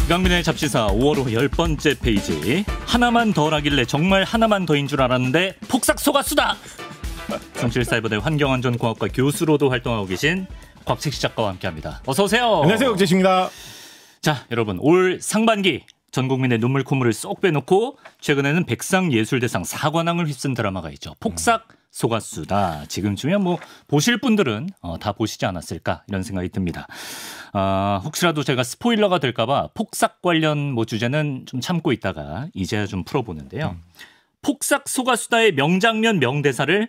이강민의 잡지사 5월 후 10번째 페이지. 하나만 덜하길래 정말 하나만 더인 줄 알았는데 폭삭 속았수다. 성실사이버대 환경안전공학과 교수로도 활동하고 계신 곽책시 작가와 함께합니다. 어서 오세요. 안녕하세요, 곽책시입니다. 자, 여러분 올 상반기 전 국민의 눈물 콧물을 쏙 빼놓고 최근에는 백상예술대상 4관왕을 휩쓴 드라마가 있죠. 폭삭 속았수다. 지금쯤이면 뭐 보실 분들은 다 보시지 않았을까 이런 생각이 듭니다. 혹시라도 제가 스포일러가 될까봐 폭삭 관련 뭐 주제는 좀 참고 있다가 이제야 좀 풀어보는데요. 폭삭 속았수다의 명장면 명대사를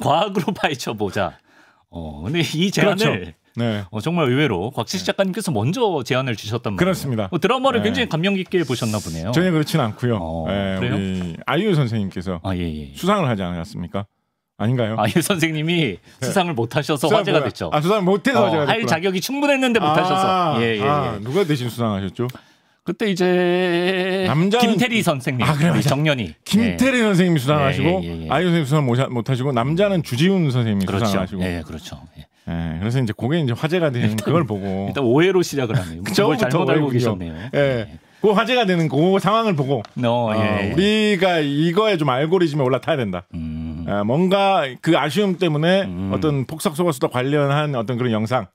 과학으로 파헤쳐보자. 근데 이 제안을 그렇죠. 네. 정말 의외로 곽책시 작가님께서 먼저 제안을 주셨단 말이에요. 그렇습니다. 드라마를 네. 굉장히 감명 깊게 보셨나 보네요. 전혀 그렇진 않고요. 그래요? 우리 아이유 선생님께서 예. 수상을 하지 않았습니까? 아닌가요? 아이유 선생님이 수상을 못하셔서 화제가 됐죠. 수상을 못해서 화제가 됐구나. 할 자격이 충분했는데 못하셔서. 예. 누가 대신 수상하셨죠? 그때 이제 김태리 선생님, 그래, 정년이 김태리 선생님이 수상하시고 예. 아이유 선생님 수상 못하시고 남자는 주지훈 선생님이 그렇죠. 수상하시고. 예, 그렇죠. 그래서 이제 그게 이제 화제가 되는 그걸 보고 일단 오해로 시작을 하네요. 그걸 잘못 알고 계셨네요. 그 화제가 되는 그 상황을 보고 우리가 이거에 좀 알고리즘에 올라타야 된다. 뭔가 그 아쉬움 때문에 어떤 폭삭 속았수다 관련한 어떤 그런 영상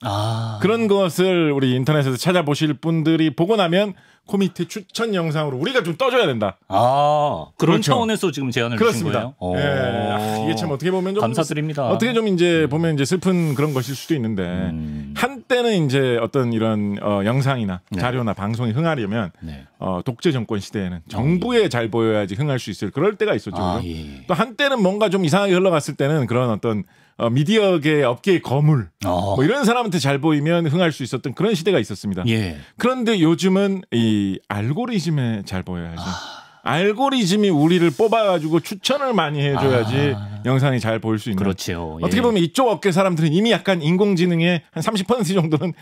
그런 것을 우리 인터넷에서 찾아보실 분들이 보고 나면 그 밑에 추천 영상으로 우리가 좀 떠줘야 된다. 그런 그렇죠. 차원에서 지금 제안을 그렇습니다. 주신 거예요. 이게 참 어떻게 보면 좀 감사드립니다. 어떻게 좀 이제 보면 이제 슬픈 그런 것일 수도 있는데 한때는 이제 어떤 이런 영상이나 자료나 방송이 흥하려면 독재 정권 시대에는 정부에 잘 보여야지 흥할 수 있을 그럴 때가 있었죠. 또 한때는 뭔가 좀 이상하게 흘러갔을 때는 그런 어떤 미디어계 업계의 거물 뭐 이런 사람한테 잘 보이면 흥할 수 있었던 그런 시대가 있었습니다. 그런데 요즘은 이 알고리즘에 잘 보여야지. 알고리즘이 우리를 뽑아가지고 추천을 많이 해줘야지 영상이 잘 보일 수 있는. 그렇죠. 어떻게 보면 이쪽 업계 사람들은 이미 약간 인공지능의 한 30% 정도는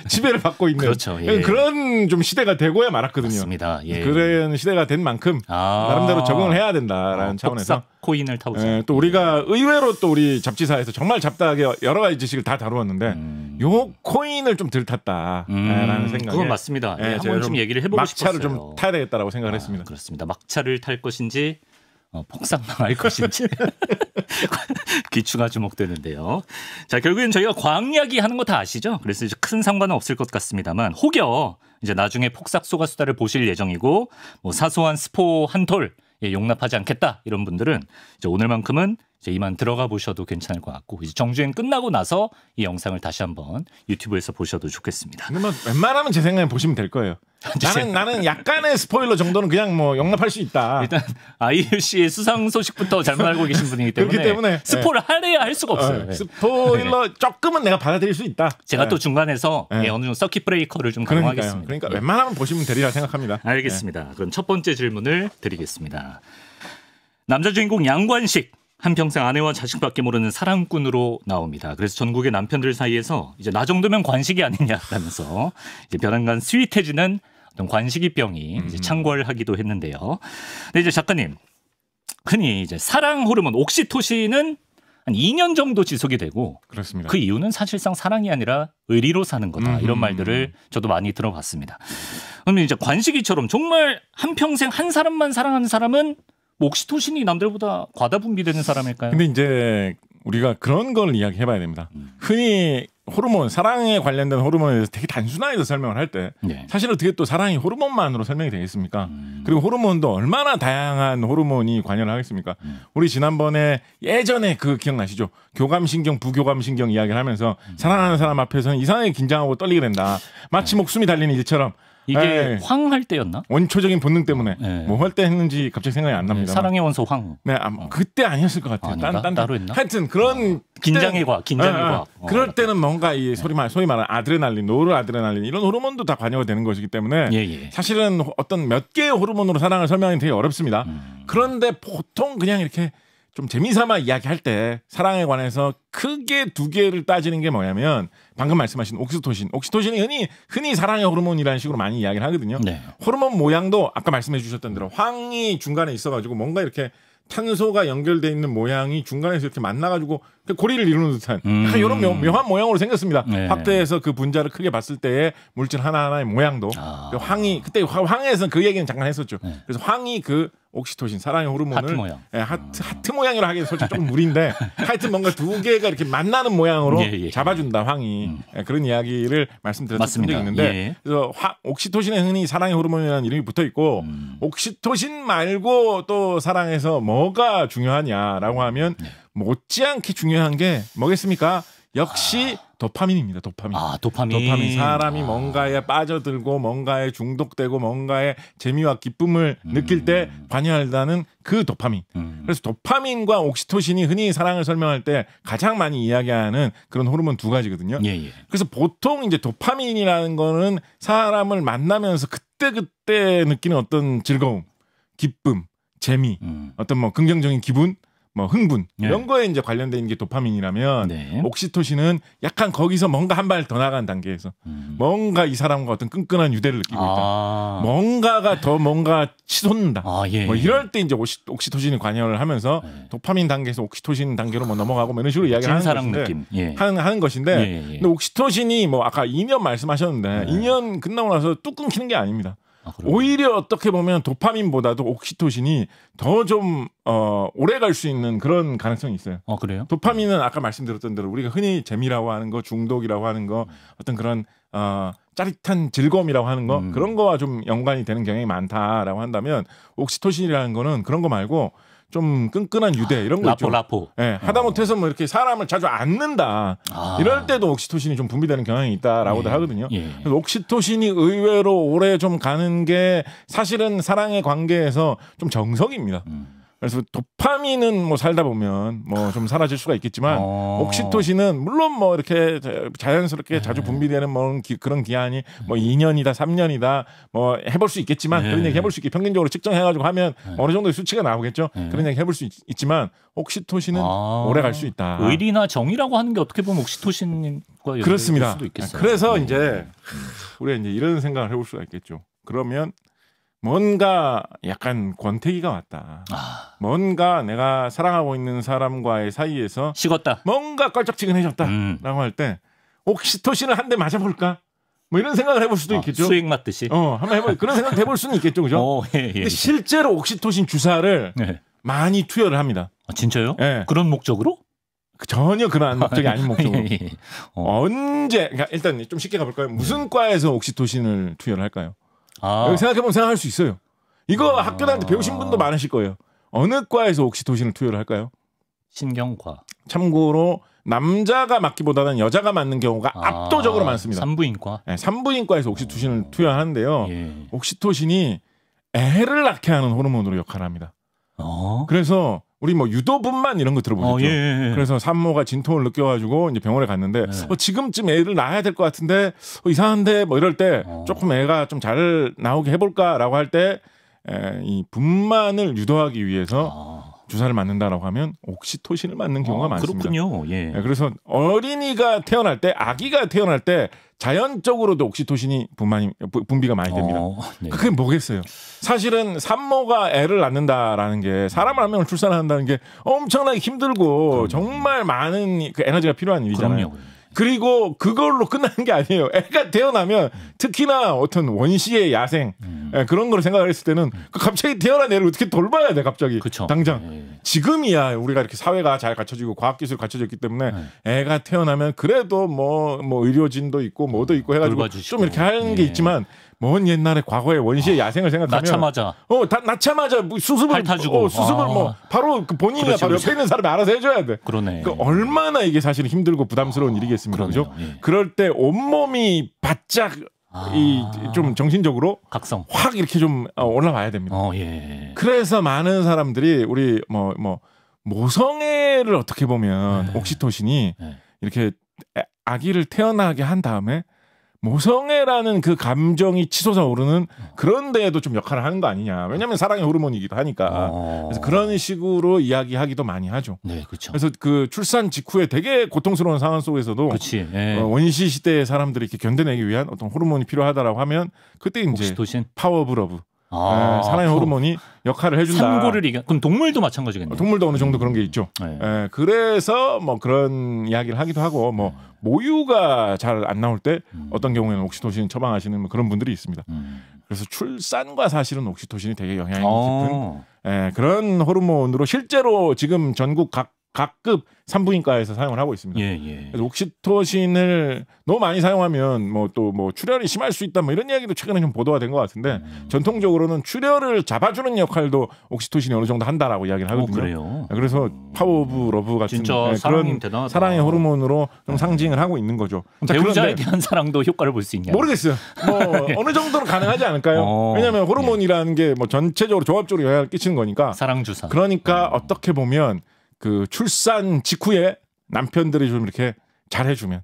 지배를 받고 있는 그렇죠. 그런 좀 시대가 되고야 말았거든요. 맞습니다. 그런 시대가 된 만큼 나름대로 적응을 해야 된다라는 차원에서 코인을 타보자. 또 우리가 의외로 또 우리 잡지사에서 정말 잡다하게 여러 가지 지식을 다 다루었는데 요 코인을 좀 들 탔다라는 생각에 그건 맞습니다. 한번 좀 얘기를 해보고 싶었어요. 막차를 좀 타야 되겠다라고 생각을 했습니다. 그렇습니다. 막차를 탈 것인지 폭삭망할 것인지 귀추가 주목되는데요. 자, 결국엔 저희가 과학 이야기 하는 거 다 아시죠? 그래서 이제 큰 상관은 없을 것 같습니다만 혹여 이제 나중에 폭삭 속았수다를 보실 예정이고 뭐 사소한 스포 한 톨 용납하지 않겠다 이런 분들은 이제 오늘만큼은 이제 이만 들어가 보셔도 괜찮을 것 같고 이제 정주행 끝나고 나서 이 영상을 다시 한번 유튜브에서 보셔도 좋겠습니다. 근데 뭐 웬만하면 제 생각에 보시면 될 거예요. 나는 약간의 스포일러 정도는 그냥 뭐 용납할 수 있다. 일단 아이유 씨의 수상 소식부터 잘못 알고 계신 분이기 때문에 스포를 하래야 할 수가 없어요. 스포일러 조금은 내가 받아들일 수 있다. 제가 또 중간에서 어느 정도 서킷 브레이커를 좀 강화하겠습니다. 그러니까 웬만하면 보시면 되리라 생각합니다. 알겠습니다. 그럼 첫 번째 질문을 드리겠습니다. 남자 주인공 양관식. 한평생 아내와 자식밖에 모르는 사랑꾼으로 나옵니다. 그래서 전국의 남편들 사이에서 이제 나 정도면 관식이 아니냐라면서 이제 벼랑간 스윗해지는 어떤 관식이병이 이제 창궐하기도 했는데요. 근데 이제 작가님, 흔히 이제 사랑 호르몬 옥시토신은 한 2년 정도 지속이 되고 그렇습니다. 그 이유는 사실상 사랑이 아니라 의리로 사는 거다. 이런 말들을 저도 많이 들어봤습니다. 그러면 이제 관식이처럼 정말 한평생 한 사람만 사랑하는 사람은 옥시토신이 남들보다 과다 분비되는 사람일까요? 근데 이제 우리가 그런 걸 이야기해봐야 됩니다. 흔히 호르몬, 사랑에 관련된 호르몬에 대해서 되게 단순하게 설명을 할 때 사실 어떻게 또 사랑이 호르몬만으로 설명이 되겠습니까? 그리고 호르몬도 얼마나 다양한 호르몬이 관여를 하겠습니까? 우리 지난번에 예전에 그 기억나시죠? 교감신경, 부교감신경 이야기를 하면서 사랑하는 사람 앞에서는 이상하게 긴장하고 떨리게 된다. 마치 목숨이 달리는 일처럼. 이게 황할 때였나? 원초적인 본능 때문에 뭐 할 때 했는지 갑자기 생각이 안 납니다. 사랑의 원소 황. 그때 아니었을 것 같아요. 따로 했나? 하여튼 그런 긴장의 과학, 긴장의 과학. 그럴 때는 뭔가 이 소위 말하는 아드레날린, 노르아드레날린 이런 호르몬도 다 관여가 되는 것이기 때문에 사실은 어떤 몇 개의 호르몬으로 사랑을 설명하기 되게 어렵습니다. 그런데 보통 그냥 이렇게 좀 재미삼아 이야기할 때 사랑에 관해서 크게 두 개를 따지는 게 뭐냐면 방금 말씀하신 옥시토신. 옥시토신이 흔히 사랑의 호르몬이라는 식으로 많이 이야기를 하거든요. 호르몬 모양도 아까 말씀해 주셨던 대로 황이 중간에 있어가지고 뭔가 이렇게 탄소가 연결돼 있는 모양이 중간에서 이렇게 만나가지고 고리를 이루는 듯한 약간 이런 묘한 모양으로 생겼습니다. 네. 확대해서 그 분자를 크게 봤을 때의 물질 하나하나의 모양도 황이 그때 황해에서는 그 얘기는 잠깐 했었죠. 네. 그래서 황이 그 옥시토신 사랑의 호르몬을 하트 모양. 하트 모양으로 하기엔 솔직히 조금 무리인데 하여튼 뭔가 두 개가 이렇게 만나는 모양으로 잡아준다 황이 그런 이야기를 말씀드렸던 적이 있는데 그래서 옥시토신에 흔히 사랑의 호르몬이라는 이름이 붙어 있고 옥시토신 말고 또 사랑에서 뭐가 중요하냐라고 하면 못지않게 중요한 게 뭐겠습니까? 역시 도파민입니다. 도파민. 도파민. 사람이 뭔가에 빠져들고 뭔가에 중독되고 뭔가에 재미와 기쁨을 느낄 때 관여한다는 그 도파민. 그래서 도파민과 옥시토신이 흔히 사랑을 설명할 때 가장 많이 이야기하는 그런 호르몬 두 가지거든요. 그래서 보통 이제 도파민이라는 거는 사람을 만나면서 그때 느끼는 어떤 즐거움, 기쁨, 재미, 어떤 뭐 긍정적인 기분, 뭐 흥분 이런 거에 이제 관련된 있는 게 도파민이라면 옥시토신은 약간 거기서 뭔가 한 발 더 나간 단계에서 뭔가 이 사람과 어떤 끈끈한 유대를 느끼고 있다. 뭔가가 더 뭔가 치솟는다. 뭐 이럴 때 이제 옥시토신이 관여를 하면서 도파민 단계에서 옥시토신 단계로 뭐 넘어가고 뭐 이런 식으로 이야기를 하는 것인데 하는 것인데 근데 옥시토신이 뭐 아까 2년 말씀하셨는데 2년 끝나고 나서 뚝 끊기는 게 아닙니다. 오히려 어떻게 보면 도파민보다도 옥시토신이 더 좀 오래 갈 수 있는 그런 가능성이 있어요. 그래요? 도파민은 아까 말씀드렸던 대로 우리가 흔히 재미라고 하는 거, 중독이라고 하는 거, 어떤 그런 짜릿한 즐거움이라고 하는 거 그런 거와 좀 연관이 되는 경향이 많다라고 한다면 옥시토신이라는 거는 그런 거 말고 좀 끈끈한 유대 이런 거 있죠. 라포. 하다못해서 뭐 이렇게 사람을 자주 안는다. 이럴 때도 옥시토신이 좀 분비되는 경향이 있다라고도 하거든요. 그래서 옥시토신이 의외로 오래 좀 가는 게 사실은 사랑의 관계에서 좀 정석입니다. 그래서 도파민은 뭐 살다 보면 뭐 좀 사라질 수가 있겠지만 옥시토신은 물론 뭐 이렇게 자연스럽게 자주 분비되는 뭐 그런 기한이 뭐 2년이다 3년이다 뭐 해볼 수 있겠지만 그런 얘기 해볼 수 있게 평균적으로 측정해가지고 하면 어느 정도의 수치가 나오겠죠. 그런 얘기 해볼 수 있지만 옥시토신은 오래 갈 수 있다. 의리나 정이라고 하는 게 어떻게 보면 옥시토신과 그렇습니다. 수도 있겠어요. 그래서 이제 우리가 이제 이런 생각을 해볼 수가 있겠죠. 그러면 뭔가 약간 권태기가 왔다. 뭔가 내가 사랑하고 있는 사람과의 사이에서 식었다. 뭔가 껄쩍지근해졌다라고 할 때 옥시토신을 한 대 맞아볼까? 뭐 이런 생각을 해볼 수도 있겠죠. 수액 맞듯이. 한번 해볼 그런 생각 해볼 수는 있겠죠, 그죠? 근데 실제로 옥시토신 주사를 많이 투여를 합니다. 진짜요? 그런 목적으로? 전혀 그런 목적이 아닌 목적으로. 언제? 그러니까 일단 좀 쉽게 가볼까요? 무슨 과에서 옥시토신을 투여를 할까요? 여기 생각해보면 생각할 수 있어요. 이거 학교 다닐 때 배우신 분도 많으실 거예요. 어느 과에서 옥시토신을 투여를 할까요? 신경과. 참고로 남자가 맞기보다는 여자가 맞는 경우가 압도적으로 많습니다. 산부인과. 산부인과에서 옥시토신을 투여하는데요. 옥시토신이 애를 낳게 하는 호르몬으로 역할을 합니다. 그래서 우리 뭐 유도분만 이런 거 들어보셨죠? 그래서 산모가 진통을 느껴가지고 이제 병원에 갔는데 지금쯤 애를 낳아야 될 것 같은데 이상한데 뭐 이럴 때 조금 애가 좀 잘 나오게 해볼까라고 할 때 이 분만을 유도하기 위해서 주사를 맞는다라고 하면 옥시토신을 맞는 경우가 많습니다. 그렇군요. 그래서 어린이가 태어날 때, 아기가 태어날 때 자연적으로도 옥시토신이 분비가 많이 됩니다. 그게 뭐겠어요? 사실은 산모가 애를 낳는다라는 게 사람을 한 명을 출산한다는 게 엄청나게 힘들고 정말 많은 그 에너지가 필요한 일이잖아요. 그리고 그걸로 끝나는 게 아니에요. 애가 태어나면 특히나 어떤 원시의 야생 그런 걸 생각을 했을 때는 갑자기 태어난 애를 어떻게 돌봐야 돼 갑자기. 당장. 지금이야 우리가 이렇게 사회가 잘 갖춰지고 과학기술이 갖춰져 있기 때문에 애가 태어나면 그래도 뭐 의료진도 있고 뭐도 있고 해가지고 좀 이렇게 하는 게 있지만 먼 옛날에 과거의 원시의 야생을 생각하면 낳자마자 낳자마자 뭐 수습을 수습을 뭐 바로 그 본인이 바로 옆에 있는 사람이 알아서 해줘야 돼. 그러니까 얼마나 이게 사실 힘들고 부담스러운 일이겠습니까, 그죠? 그럴 때 온몸이 바짝 이 좀 정신적으로 각성 확 이렇게 좀 올라와야 됩니다. 그래서 많은 사람들이 우리 뭐 모성애를 어떻게 보면 옥시토신이 이렇게 아기를 태어나게 한 다음에 모성애라는 그 감정이 치솟아 오르는 그런 데에도 좀 역할을 하는 거 아니냐. 왜냐하면 사랑의 호르몬이기도 하니까. 그래서 그런 식으로 이야기하기도 많이 하죠. 그래서 그 출산 직후에 되게 고통스러운 상황 속에서도 원시 시대의 사람들이 이렇게 견뎌내기 위한 어떤 호르몬이 필요하다라고 하면 그때 이제 옥시토신? 파워 오브 러브. 사랑의 호르몬이 역할을 해준다. 산고를 이겨. 그럼 동물도 마찬가지겠네요. 동물도 어느 정도 그런 게 있죠. 네. 그래서 뭐 그런 이야기를 하기도 하고 뭐 모유가 잘 안 나올 때 어떤 경우에는 옥시토신 처방하시는 뭐 그런 분들이 있습니다. 그래서 출산과 사실은 옥시토신이 되게 영향이 깊은 그런 호르몬으로 실제로 지금 전국 각급 산부인과에서 사용을 하고 있습니다. 그래서 옥시토신을 너무 많이 사용하면 뭐 또 뭐 출혈이 심할 수 있다 뭐 이런 이야기도 최근에 좀 보도가 된 것 같은데 전통적으로는 출혈을 잡아주는 역할도 옥시토신이 어느 정도 한다라고 이야기를 하거든요. 그래요? 그래서 파워 오브 러브 같은 그런 대단하다. 사랑의 호르몬으로 좀 상징을 하고 있는 거죠. 배우자에 대한 사랑도 효과를 볼 수 있냐? 모르겠어요. 뭐 어느 정도는 가능하지 않을까요? 왜냐하면 호르몬이라는 게 뭐 전체적으로 조합적으로 영향을 끼치는 거니까. 사랑 주사. 그러니까 어떻게 보면 그 출산 직후에 남편들이 좀 이렇게 잘해주면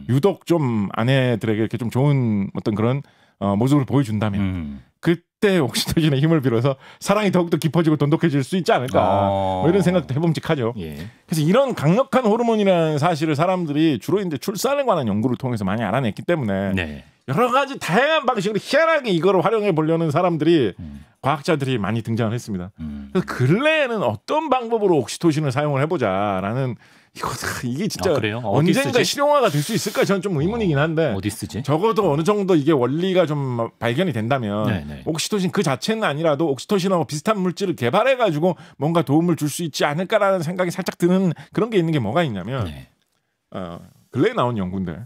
유독 좀 아내들에게 이렇게 좀 좋은 어떤 그런 모습을 보여준다면 그때 옥시토신의 힘을 빌어서 사랑이 더욱더 깊어지고 돈독해질 수 있지 않을까 뭐 이런 생각도 해봄직하죠. 그래서 이런 강력한 호르몬이라는 사실을 사람들이 주로 이제 출산에 관한 연구를 통해서 많이 알아냈기 때문에 여러 가지 다양한 방식으로 희한하게 이걸 활용해 보려는 사람들이 과학자들이 많이 등장을 했습니다. 그래서 근래에는 어떤 방법으로 옥시토신을 사용을 해보자라는 이게 진짜 언젠가 실용화가 될 수 있을까 저는 좀 의문이긴 한데 어디 쓰지? 적어도 어느 정도 이게 원리가 좀 발견이 된다면 옥시토신 그 자체는 아니라도 옥시토신하고 비슷한 물질을 개발해가지고 뭔가 도움을 줄 수 있지 않을까라는 생각이 살짝 드는 그런 게 있는 게 뭐가 있냐면 근래에 나온 연구인데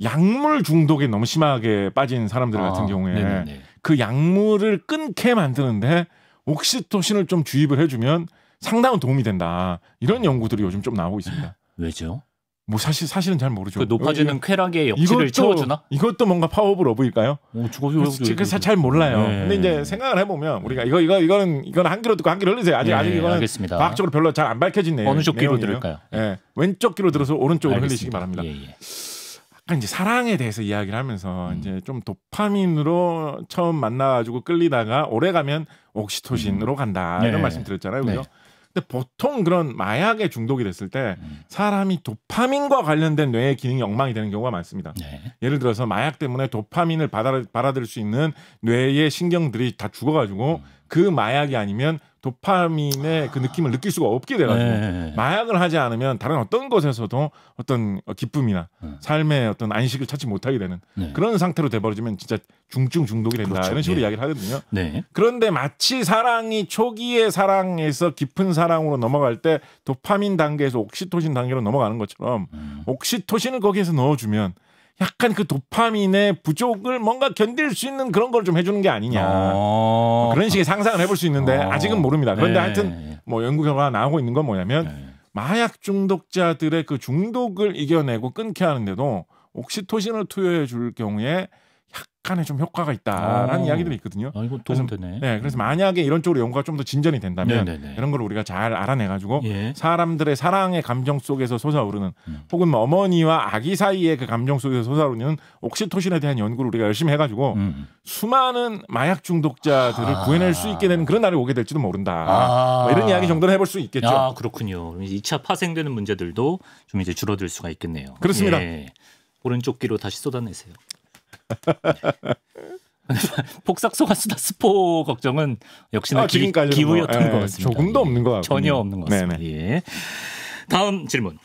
약물 중독에 너무 심하게 빠진 사람들 같은 경우에 그 약물을 끊게 만드는데 옥시토신을 좀 주입을 해주면 상당한 도움이 된다. 이런 연구들이 요즘 좀 나오고 있습니다. 왜죠? 뭐 사실은 잘 모르죠. 그 높아지는 쾌락의 역치를 채워주나? 이것도 뭔가 파워 오브 러브일까요? 그래서 잘 몰라요. 근데 이제 생각을 해보면 우리가 이거는 한 귀로 듣고 한 귀로 흘리세요. 아직 이거는 알겠습니다. 과학적으로 별로 잘 안 밝혀진 내용. 어느 쪽 귀로 들을까요? 왼쪽 귀로 들어서 오른쪽으로 흘리시기 바랍니다. 아까 이제 사랑에 대해서 이야기를 하면서 이제 좀 도파민으로 처음 만나가지고 끌리다가 오래 가면 옥시토신으로 간다 이런 말씀 드렸잖아요, 그죠? 근데 보통 그런 마약에 중독이 됐을 때 사람이 도파민과 관련된 뇌의 기능이 엉망이 되는 경우가 많습니다. 예를 들어서 마약 때문에 도파민을 받아들일 수 있는 뇌의 신경들이 다 죽어가지고 그 마약이 아니면 도파민의 그 느낌을 느낄 수가 없게 돼가지고 마약을 하지 않으면 다른 어떤 것에서도 어떤 기쁨이나 삶의 어떤 안식을 찾지 못하게 되는 그런 상태로 돼버리면 진짜 중증 중독이 된다. 이런 식으로 이야기를 하거든요. 그런데 마치 사랑이 초기의 사랑에서 깊은 사랑으로 넘어갈 때 도파민 단계에서 옥시토신 단계로 넘어가는 것처럼 옥시토신을 거기에서 넣어주면 약간 그 도파민의 부족을 뭔가 견딜 수 있는 그런 걸 좀 해주는 게 아니냐. 그런 식의 상상을 해볼 수 있는데 아직은 모릅니다. 그런데 하여튼 뭐 연구 결과가 나오고 있는 건 뭐냐면 마약 중독자들의 그 중독을 이겨내고 끊게 하는데도 옥시토신을 투여해 줄 경우에 약간의 좀 효과가 있다라는 이야기들이 있거든요. 이거 도움되네. 그래서 만약에 이런 쪽으로 연구가 좀 더 진전이 된다면 이런 걸 우리가 잘 알아내가지고 사람들의 사랑의 감정 속에서 솟아오르는 혹은 뭐 어머니와 아기 사이의 그 감정 속에서 솟아오르는 옥시토신에 대한 연구를 우리가 열심히 해가지고 수많은 마약 중독자들을 구해낼 수 있게 되는 그런 날이 오게 될지도 모른다. 뭐 이런 이야기 정도는 해볼 수 있겠죠. 그렇군요. 2차 파생되는 문제들도 좀 이제 줄어들 수가 있겠네요. 그렇습니다. 오른쪽 귀로 다시 쏟아내세요. 폭삭소가수다 스포 걱정은 역시나 기우였던 것 같습니다. 조금도 없는 것 같고 전혀 없는 것 같습니다. 다음 질문.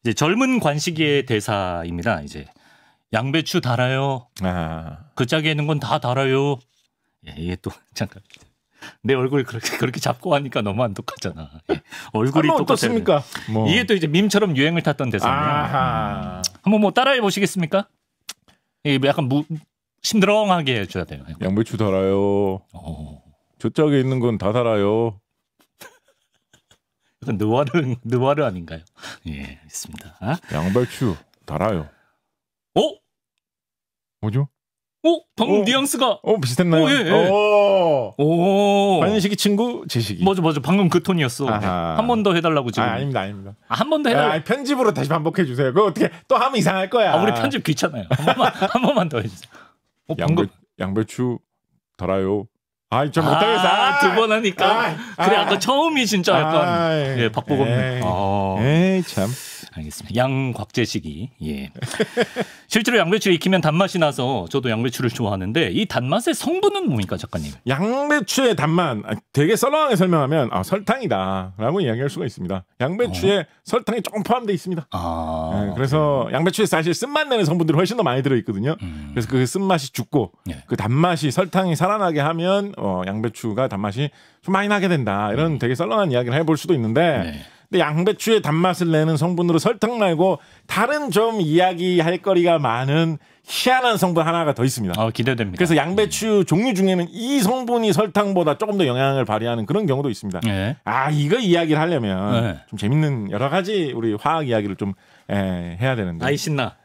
이제 젊은 관식의 대사입니다. 이제 양배추 달아요. 그 짝에 있는 건 다 달아요. 이게 또 잠깐 내 얼굴 그렇게 잡고 하니까 너무 안 독하잖아. 얼굴이 똑같습니까? 뭐. 이게 또 이제 밈처럼 유행을 탔던 대사인데요. 한번 뭐 따라해 보시겠습니까? 이게 약간 심드렁하게 해줘야 돼요. 양배추 달아요. 저 짝에 있는 건 다 달아요. 약간 느와르 아닌가요? 있습니다. 양배추 달아요. 뭐죠? 방금 뉘앙스가 비슷했나요? 오. 관식이 친구 제식이. 맞아. 방금 그 톤이었어. 한 번 더 해달라고 지금. 아닙니다. 한 번 더 해달라고. 편집으로 다시 반복해 주세요. 그거 어떻게 또 하면 이상할 거야. 우리 편집 귀찮아요. 한 번만 더 해주세요. 양배추 달아요. 아이 좀 못하겠어. 두 번 하니까. 그래 아까 처음이 진짜 약간 예, 박보검네. 에이 참. 알겠습니다. 양곽재식이 예. 실제로 양배추에 익히면 단맛이 나서 저도 양배추를 좋아하는데 이 단맛의 성분은 뭡니까 작가님? 양배추의 단맛 되게 썰렁하게 설명하면 설탕이다라고 이야기할 수가 있습니다. 양배추에 설탕이 조금 포함되어 있습니다. 네, 그래서 양배추에 사실 쓴맛 내는 성분들이 훨씬 더 많이 들어 있거든요. 그래서 그 쓴맛이 죽고 그 단맛이 설탕이 살아나게 하면 양배추가 단맛이 좀 많이 나게 된다. 이런 되게 썰렁한 이야기를 해볼 수도 있는데 근데 양배추의 단맛을 내는 성분으로 설탕 말고 다른 좀 이야기할 거리가 많은 희한한 성분 하나가 더 있습니다. 기대됩니다. 그래서 양배추 종류 중에는 이 성분이 설탕보다 조금 더 영향을 발휘하는 그런 경우도 있습니다. 이거 이야기를 하려면 좀 재밌는 여러 가지 우리 화학 이야기를 좀 해야 되는데. 신나.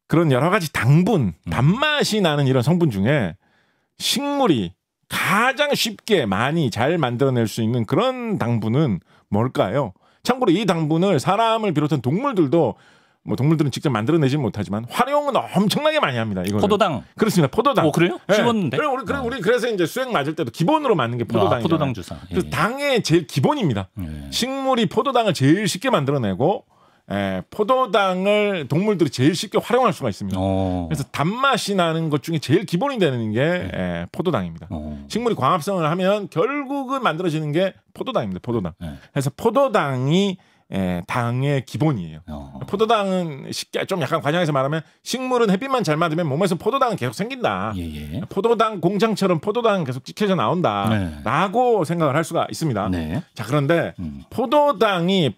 그런 여러 가지 단맛이 나는 이런 성분 중에 식물이 가장 쉽게 많이 잘 만들어낼 수 있는 그런 당분은 뭘까요? 참고로 이 당분을 사람을 비롯한 동물들도 동물들은 직접 만들어내지 못하지만 활용은 엄청나게 많이 합니다. 이거는. 포도당. 그렇습니다. 포도당. 그래요? 쉬웠는데. 우리 그래서 이제 수액 맞을 때도 기본으로 맞는 게 포도당이에요. 포도당 주사. 그래서 당의 제일 기본입니다. 식물이 포도당을 제일 쉽게 만들어내고 포도당을 동물들이 제일 쉽게 활용할 수가 있습니다. 그래서 단맛이 나는 것 중에 제일 기본이 되는 게 포도당입니다. 식물이 광합성을 하면 결국은 만들어지는 게 포도당입니다. 포도당. 그래서 포도당이 당의 기본이에요. 포도당은 쉽게 좀 약간 과장해서 말하면 식물은 햇빛만 잘 맞으면 몸에서 포도당은 계속 생긴다. 포도당 공장처럼 포도당은 계속 찍혀져 나온다라고 생각을 할 수가 있습니다. 자, 그런데 포도당이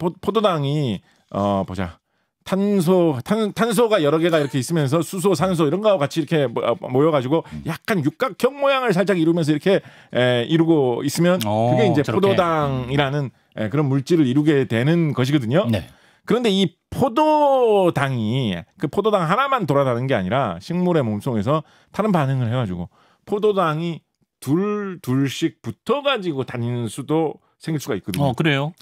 보자. 탄소가 여러 개가 이렇게 있으면서 수소, 산소 이런 거와 같이 이렇게 모여가지고 약간 육각형 모양을 살짝 이루면서 이렇게 이루고 있으면 그게 이제 저렇게. 포도당이라는 그런 물질을 이루게 되는 것이거든요. 그런데 이 포도당이 그 포도당 하나만 돌아다니는 게 아니라 식물의 몸속에서 다른 반응을 해가지고 포도당이 둘씩 붙어가지고 다니는 수도 생길 수가 있거든요. 그래요?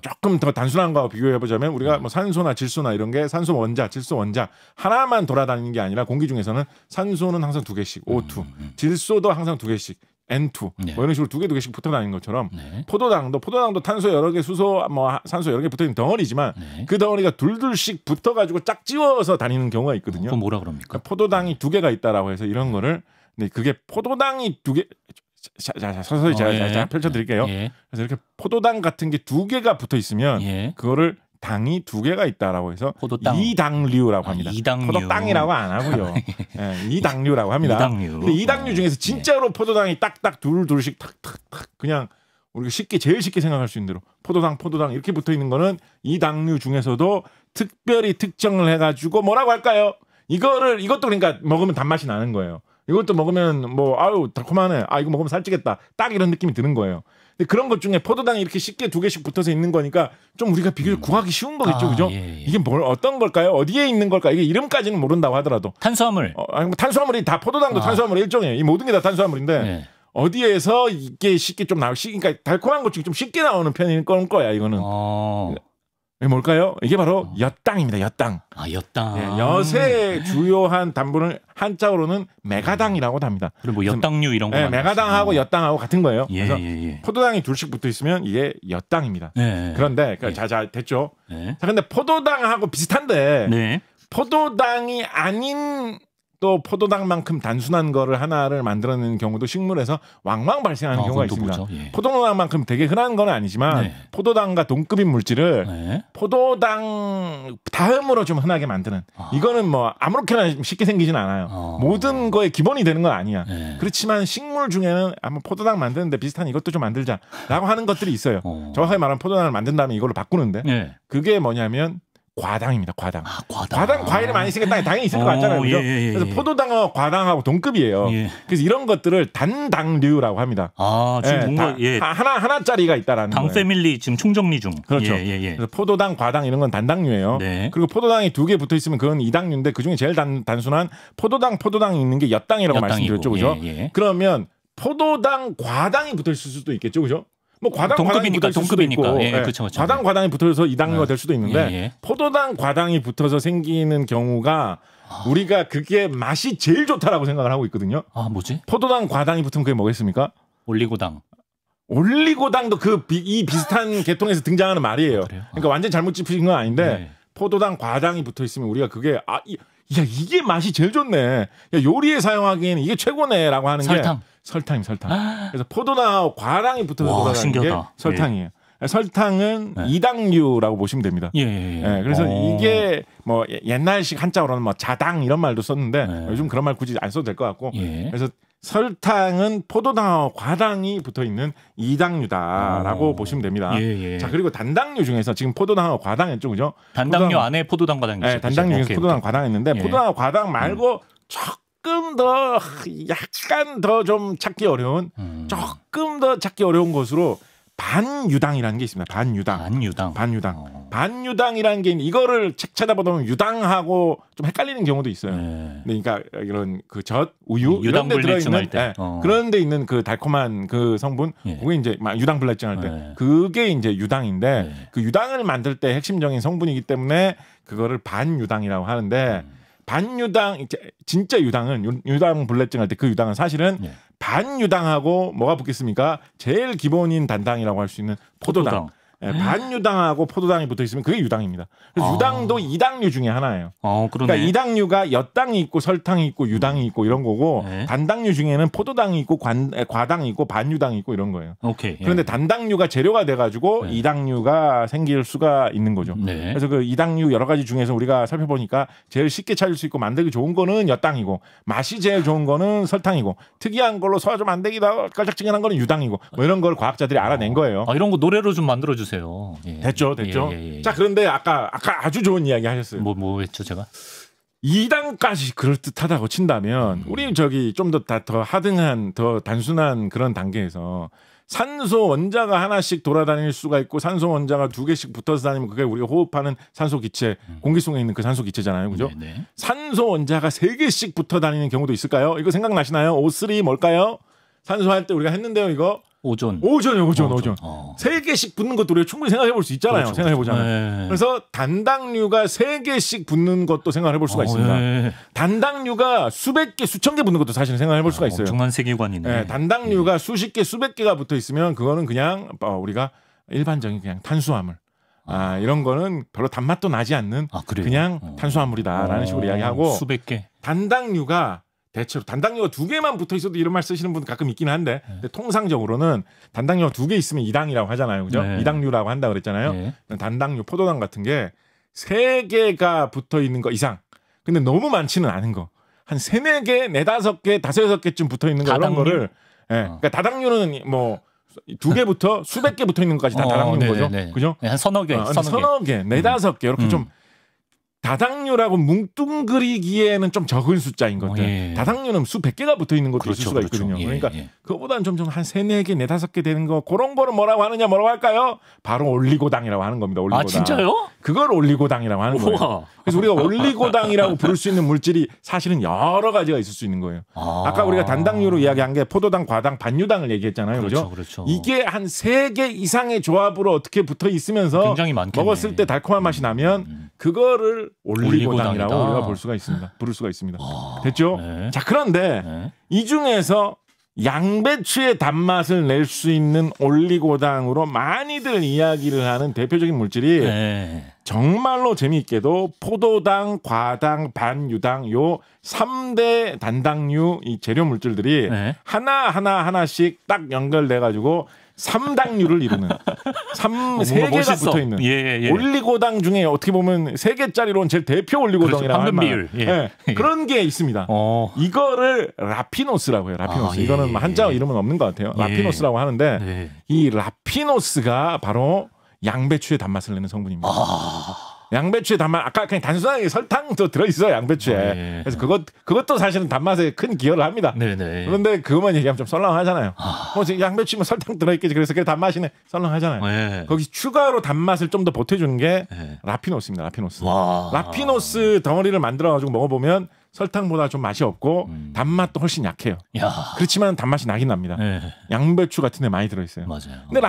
조금 더 단순한 거와 비교해 보자면 우리가 산소나 질소나 이런 게 산소 원자, 질소 원자 하나만 돌아다니는 게 아니라 공기 중에서는 산소는 항상 2개씩, O2, 질소도 항상 2개씩, N2, 이런 식으로 2개씩 붙어 다니는 것처럼 포도당도 탄소 여러 개, 수소, 산소 여러 개 붙어 있는 덩어리지만 그 덩어리가 둘씩 붙어 가지고 짝지워서 다니는 경우가 있거든요. 그건 뭐라 그럽니까? 그러니까 포도당이 2개가 있다라고 해서 이런 거를 근데 그게 포도당이 2개 자, 서서히 제가 펼쳐드릴게요. 그래서 이렇게 포도당 같은 게 2개가 붙어 있으면 그거를 당이 2개가 있다라고 해서 포도당. 이당류라고 합니다. 이당류. 포도당이라고 안 하고요. 이당류라고 합니다. 근데 이당류 중에서 진짜로 포도당이 딱딱 둘씩 탁탁탁 그냥 우리가 제일 쉽게 생각할 수 있는 대로 포도당 이렇게 붙어 있는 거는 이당류 중에서도 특별히 특정을 해가지고 뭐라고 할까요? 이것도 그러니까 먹으면 단맛이 나는 거예요. 이것도 먹으면 달콤하네. 이거 먹으면 살찌겠다. 딱 이런 느낌이 드는 거예요. 근데 그런 것 중에 포도당이 이렇게 쉽게 2개씩 붙어서 있는 거니까 좀 우리가 비교적 구하기 쉬운 거겠죠, 그죠? 이게 어떤 걸까요? 어디에 있는 걸까? 이게 이름까지는 모른다고 하더라도 탄수화물. 탄수화물이 다 포도당도 탄수화물 일종이에요. 이 모든 게 다 탄수화물인데 어디에서 이게 쉽게 좀 그러니까 달콤한 것 중에 좀 쉽게 나오는 편일 거야, 이거는. 이게 뭘까요? 이게 바로 엿당입니다. 엿당. 엿당. 엿의 주요한 단분을 한자어로는 메가당이라고 합니다. 그리고 엿당류 이런 거. 메가당하고 엿당하고 같은 거예요. 그래서 포도당이 둘씩 붙어 있으면 이게 엿당입니다. 그런데 자 됐죠. 자, 근데 포도당하고 비슷한데 포도당이 아닌 또 포도당만큼 단순한 거를 하나를 만들어내는 경우도 식물에서 왕왕 발생하는 경우가 있습니다. 포도당만큼 되게 흔한 건 아니지만 포도당과 동급인 물질을 포도당 다음으로 좀 흔하게 만드는 이거는 아무렇게나 쉽게 생기진 않아요. 모든 거에 기본이 되는 건 아니야. 그렇지만 식물 중에는 한번 포도당 만드는데 비슷한 이것도 좀 만들자라고 하는 것들이 있어요. 정확하게 말하면 포도당을 만든 다음에 이걸로 바꾸는데 그게 뭐냐면 과당입니다. 과당. 과당 과일이 많이 있으니까 땅에 당이 있을 것 같잖아요. 그죠? 그래서 포도당하고 과당하고 동급이에요. 그래서 이런 것들을 단당류라고 합니다. 지금 뭔가 하나짜리가 있다라는 당 거예요. 패밀리 지금 충정리 중. 그렇죠. 그래서 포도당, 과당 이런 건 단당류예요. 그리고 포도당이 2개 붙어 있으면 그건 이당류인데 그중에 제일 단순한 포도당이 있는 게 엿당이라고 말씀드렸죠. 그죠? 그러면 포도당, 과당이 붙어 있을 수도 있겠죠. 그죠? 뭐 과당 동급이니까 동급이니까 예, 그렇죠. 과당이 붙어서 이당류가 될 수도 있는데 포도당 과당이 붙어서 생기는 경우가 우리가 그게 맛이 제일 좋다라고 생각을 하고 있거든요. 아 뭐지? 포도당 과당이 붙으면 그게 뭐겠습니까? 올리고당. 올리고당도 이 비슷한 계통에서 등장하는 말이에요. 그러니까 완전 잘못 짚으신 건 아닌데 포도당 과당이 붙어 있으면 우리가 그게 이게 맛이 제일 좋네. 야, 요리에 사용하기에는 이게 최고네라고 하는 게 설탕입니다. 설탕. 그래서 포도당 과당이 붙어서 돌아가는 게 설탕이에요. 설탕은 이당류라고 보시면 됩니다. 그래서 이게 뭐 옛날식 한자어로는 뭐 자당 이런 말도 썼는데 요즘 그런 말 굳이 안 써도 될 것 같고 그래서 설탕은 포도당하고 과당이 붙어 있는 이당류다라고 보시면 됩니다. 자 그리고 단당류 중에서 지금 포도당하고 과당 했죠, 그죠? 단당류 안에 포도당 과당이 있죠. 단당류 중에서 포도당 과당 했는데 포도당 과당 말고 조금 더 약간 더 좀 찾기 어려운 조금 더 찾기 어려운 것으로 반유당이라는 게 있습니다. 반유당이라는 게 이거를 책 찾아보면 유당하고 좀 헷갈리는 경우도 있어요. 그러니까 이런 그 젖, 우유 이런 데 들어있는 그런 데 있는 그 달콤한 그 성분 그게 이제 유당 불내증 할 때 그게 이제 유당인데 그 유당을 만들 때 핵심적인 성분이기 때문에 그거를 반유당이라고 하는데 반유당 진짜 유당은 유당 불내증 할 때 그 유당은 사실은 반유당하고 뭐가 붙겠습니까? 제일 기본인 단당이라고 할 수 있는 포도당. 반유당하고 포도당이 붙어 있으면 그게 유당입니다. 그래서 유당도 이당류 중에 하나예요. 그러니까 이당류가 엿당이 있고 설탕이 있고 유당이 있고 이런 거고 단당류 중에는 포도당이 있고 과당이 있고 반유당이 있고 이런 거예요. 그런데 단당류가 재료가 돼가지고 이당류가 생길 수가 있는 거죠. 그래서 그 이당류 여러 가지 중에서 우리가 살펴보니까 제일 쉽게 찾을 수 있고 만들기 좋은 거는 엿당이고 맛이 제일 좋은 거는 설탕이고 특이한 걸로 소화 좀 안 되기다 깔짝지근한 거는 유당이고 뭐 이런 걸 과학자들이 알아낸 거예요. 이런 거 노래로 좀 만들어 주세요. 됐죠. 자 그런데 아까 아주 좋은 이야기 하셨어요. 뭐 했죠 제가? 2단까지 그럴 듯하다고 친다면 우리 저기 좀 더 하등한 더 단순한 그런 단계에서 산소 원자가 하나씩 돌아다닐 수가 있고 산소 원자가 2개씩 붙어서 다니면 그게 우리가 호흡하는 산소 기체, 공기 속에 있는 그 산소 기체잖아요, 그죠? 산소 원자가 3개씩 붙어 다니는 경우도 있을까요? 이거 생각나시나요? O3 뭘까요? 산소 할 때 우리가 했는데요, 이거. 오존이요. 3개씩 붙는 것도 우리가 충분히 생각해 볼 수 있잖아요. 생각해 보자면. 그래서 단당류가 3개씩 붙는 것도 생각해 볼 수가 있습니다. 단당류가 수백 개, 수천 개 붙는 것도 사실은 생각해 볼 수가 있어요. 중한 세계관이네. 단당류가 수십 개, 수백 개가 붙어 있으면 그거는 그냥 우리가 일반적인 그냥 탄수화물. 이런 거는 별로 단맛도 나지 않는 그냥 탄수화물이다라는 식으로 이야기하고 수백 개. 단당류가 대체로 단당류가 2개만 붙어 있어도 이런 말 쓰시는 분 가끔 있긴 한데 근데 통상적으로는 단당류가 2개 있으면 이당이라고 하잖아요. 그죠? 이당류라고 한다 그랬잖아요. 단당류, 포도당 같은 게 3개가 붙어 있는 거 이상. 근데 너무 많지는 않은 거. 한 3, 4개, 4, 5개, 5, 6개쯤 붙어 있는 거 이런 거를 그러니까 다당류는 뭐 2개부터 수백 개 붙어 있는 것까지 다 다당류인 거죠. 그죠? 한 서너 개, 서너 개, 4, 5개 이렇게 좀 다당류라고 뭉뚱그리기에는 좀 적은 숫자인 것들. 다당류는 수백 개가 붙어 있는 것도 있을 수가 있거든요. 그러니까 그거보다는 좀 한 3, 4개, 4, 5개 되는 거 그런 거를 뭐라고 하느냐 뭐라고 할까요? 바로 올리고당이라고 하는 겁니다. 올리고당. 진짜요? 그걸 올리고당이라고 하는 거예요. 그래서 우리가 올리고당이라고 부를 수 있는 물질이 사실은 여러 가지가 있을 수 있는 거예요. 아까 우리가 단당류로 이야기한 게 포도당, 과당, 반유당을 얘기했잖아요. 그렇죠? 이게 한 3개 이상의 조합으로 어떻게 붙어 있으면서 굉장히 많겠네. 먹었을 때 달콤한 맛이 나면 그거를 올리고당이라고 우리가 부를 수가 있습니다. 됐죠? 자, 그런데 이 중에서 양배추의 단맛을 낼 수 있는 올리고당으로 많이들 이야기를 하는 대표적인 물질이 정말로 재미있게도 포도당, 과당, 반유당 요 3대 단당류 이 재료 물질들이 하나씩 딱 연결돼 가지고 3당류를 이루는 3개가 붙어 있는 올리고당 중에 어떻게 보면 3개짜리로는 제일 대표 올리고당이라고 할 만한 그런 게 있습니다. 이거를 라피노스라고 해요. 라피노스. 이거는 한자 이름은 없는 것 같아요. 라피노스라고 하는데 이 라피노스가 바로 양배추의 단맛을 내는 성분입니다. 양배추의 단맛 아까 그냥 단순하게 설탕도 들어있어요. 양배추에. 그래서 그것도 사실은 단맛에 큰 기여를 합니다. 그런데 그것만 얘기하면 좀 썰렁하잖아요. 양배추면 설탕 들어있겠지. 그래서 그게 단맛이네. 썰렁하잖아요. 거기 추가로 단맛을 좀 더 보태주는 게 라피노스입니다. 라피노스 덩어리를 만들어가지고 먹어보면 설탕보다 좀 맛이 없고 단맛도 훨씬 약해요. 야. 그렇지만 단맛이 나긴 납니다. 네. 양배추 같은 데 많이 들어있어요. 맞아요. 근데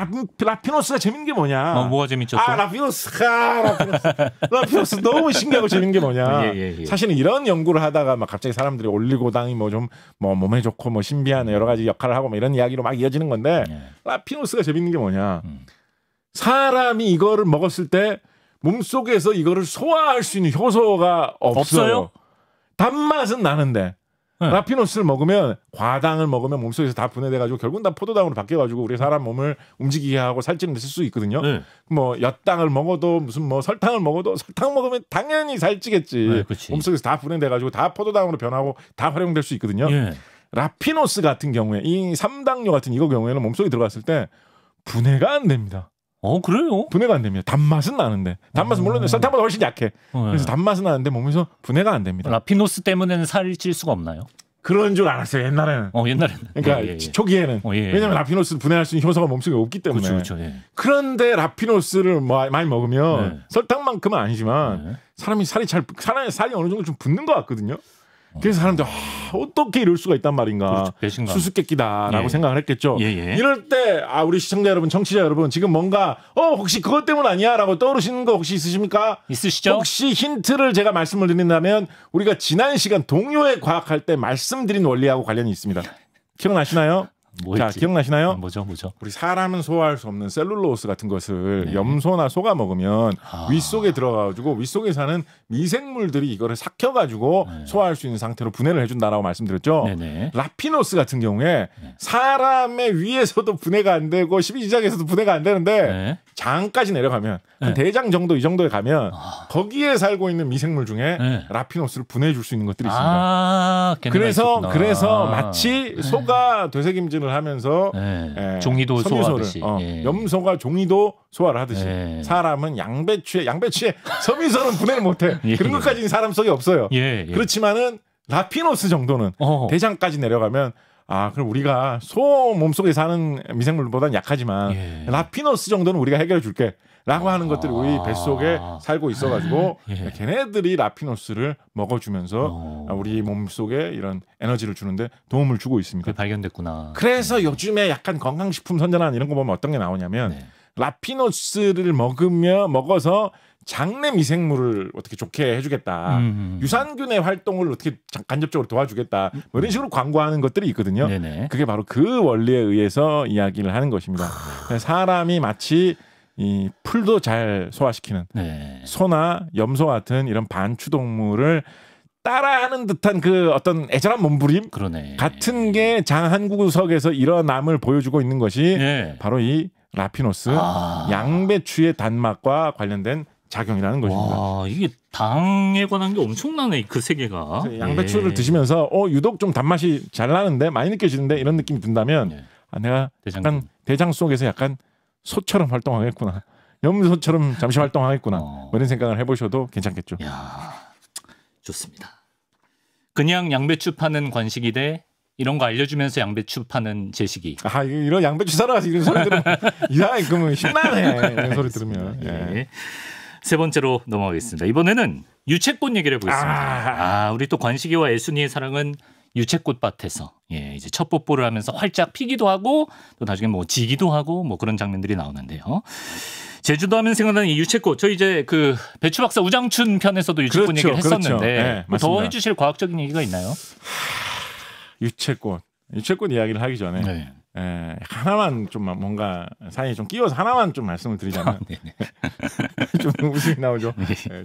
라피노스가 재밌는 게 뭐냐? 뭐가 재밌죠? 또? 라피노스 너무 신기하고 재밌는 게 뭐냐? 예. 사실은 이런 연구를 하다가 막 갑자기 사람들이 올리고당이 뭐 좀 뭐 몸에 좋고 뭐 신비한 여러 가지 역할을 하고 뭐 이런 이야기로 막 이어지는 건데 라피노스가 재밌는 게 뭐냐? 사람이 이거를 먹었을 때 몸속에서 이거를 소화할 수 있는 효소가 없어요. 단맛은 나는데 라피노스를 먹으면 과당을 먹으면 몸속에서 다 분해돼가지고 결국은 다 포도당으로 바뀌어가지고 우리 사람 몸을 움직이게 하고 살찌는 데 쓸 수 있거든요. 뭐 엿당을 먹어도 무슨 뭐 설탕을 먹어도 설탕 먹으면 당연히 살찌겠지. 몸속에서 다 분해돼가지고 다 포도당으로 변하고 다 활용될 수 있거든요. 라피노스 같은 경우에 이 삼당류 같은 이거 경우에는 몸속에 들어갔을 때 분해가 안 됩니다. 그래요? 분해가 안 됩니다. 단맛은 나는데 단맛은 물론 설탕보다 훨씬 약해. 그래서 단맛은 나는데 몸에서 분해가 안 됩니다. 라피노스 때문에는 살이 찔 수가 없나요? 그런 줄 알았어요. 옛날에는. 옛날에는. 그러니까 초기에는. 왜냐하면 라피노스를 분해할 수 있는 효소가 몸속에 없기 때문에. 그렇죠. 그런데 라피노스를 많이 먹으면 설탕만큼은 아니지만 살이 어느 정도 좀 붙는 것 같거든요. 그래서 사람들 어떻게 이럴 수가 있단 말인가. 그렇죠. 수수께끼다라고 생각을 했겠죠. 이럴 때 우리 시청자 여러분, 청취자 여러분 지금 뭔가 혹시 그것 때문 아니야라고 떠오르시는 거 혹시 있으십니까? 있으시죠? 혹시 힌트를 제가 말씀을 드린다면 우리가 지난 시간 동요의 과학할 때 말씀드린 원리하고 관련이 있습니다. 기억나시나요? 자, 기억나시나요? 뭐죠? 우리 사람은 소화할 수 없는 셀룰로스 같은 것을 염소나 소가 먹으면 윗속에 들어가가지고 윗속에 사는 미생물들이 이거를 삭혀가지고 소화할 수 있는 상태로 분해를 해준다라고 말씀드렸죠. 라피노스 같은 경우에 사람의 위에서도 분해가 안 되고 십이지장에서도 분해가 안 되는데 장까지 내려가면 한 대장 정도 이 정도에 가면 거기에 살고 있는 미생물 중에 라피노스를 분해해 줄 수 있는 것들이 있습니다. 그래서 마치 소가 되새김질을 하면서 종이도 소화하듯이 염소가 종이도 소화를 하듯이 사람은 양배추에 섬유소는 분해를 못해. 그런 것까지는 사람 속에 없어요. 그렇지만은 라피노스 정도는 대장까지 내려가면 그럼 우리가 소 몸속에 사는 미생물보다는 약하지만 라피노스 정도는 우리가 해결해 줄게 라고 하는 것들이 우리 뱃속에 살고 있어가지고 걔네들이 라피노스를 먹어주면서 우리 몸속에 이런 에너지를 주는데 도움을 주고 있습니다. 발견됐구나. 그래서 요즘에 약간 건강식품 선전하는 이런 거 보면 어떤 게 나오냐면 라피노스를 먹어서 장내 미생물을 어떻게 좋게 해주겠다. 유산균의 활동을 어떻게 간접적으로 도와주겠다. 뭐 이런 식으로 광고하는 것들이 있거든요. 그게 바로 그 원리에 의해서 이야기를 하는 것입니다. 사람이 마치 이 풀도 잘 소화시키는 소나 염소 같은 이런 반추동물을 따라하는 듯한 그 어떤 애절한 몸부림 같은 게 장 한 구석에서 일어남을 보여주고 있는 것이 바로 이 라피노스 양배추의 단맛과 관련된 작용이라는 것입니다. 이게 당에 관한 게 엄청나네 그 세계가. 양배추를 드시면서 유독 좀 단맛이 잘 나는데 많이 느껴지는데 이런 느낌이 든다면 내가 약간 대장 속에서 약간 소처럼 활동하겠구나. 염소처럼 잠시 활동하겠구나. 뭐 이런 생각을 해보셔도 괜찮겠죠. 좋습니다. 그냥 양배추 파는 관식이 대 이런 거 알려주면서 양배추 파는 제식이. 이런 양배추 사러 가서 이런 소리 들으면 그러면 신나네. 이런 소리 들으면. 세 번째로 넘어가겠습니다. 이번에는 유채꽃 얘기를 해보겠습니다. 우리 또 관식이와 애순이의 사랑은 유채꽃밭에서 이제 첫 뽀뽀를 하면서 활짝 피기도 하고 또 나중에 뭐 지기도 하고 뭐 그런 장면들이 나오는데요. 제주도 하면 생각나는 이 유채꽃. 저희 이제 그 배추 박사 우장춘 편에서도 유채꽃 얘기를 했었는데 더 해주실 과학적인 얘기가 있나요? 유채꽃 이야기를 하기 전에 하나만 좀 뭔가 사이에 좀 끼워서 하나만 좀 말씀을 드리자면 좀 웃음이 나오죠.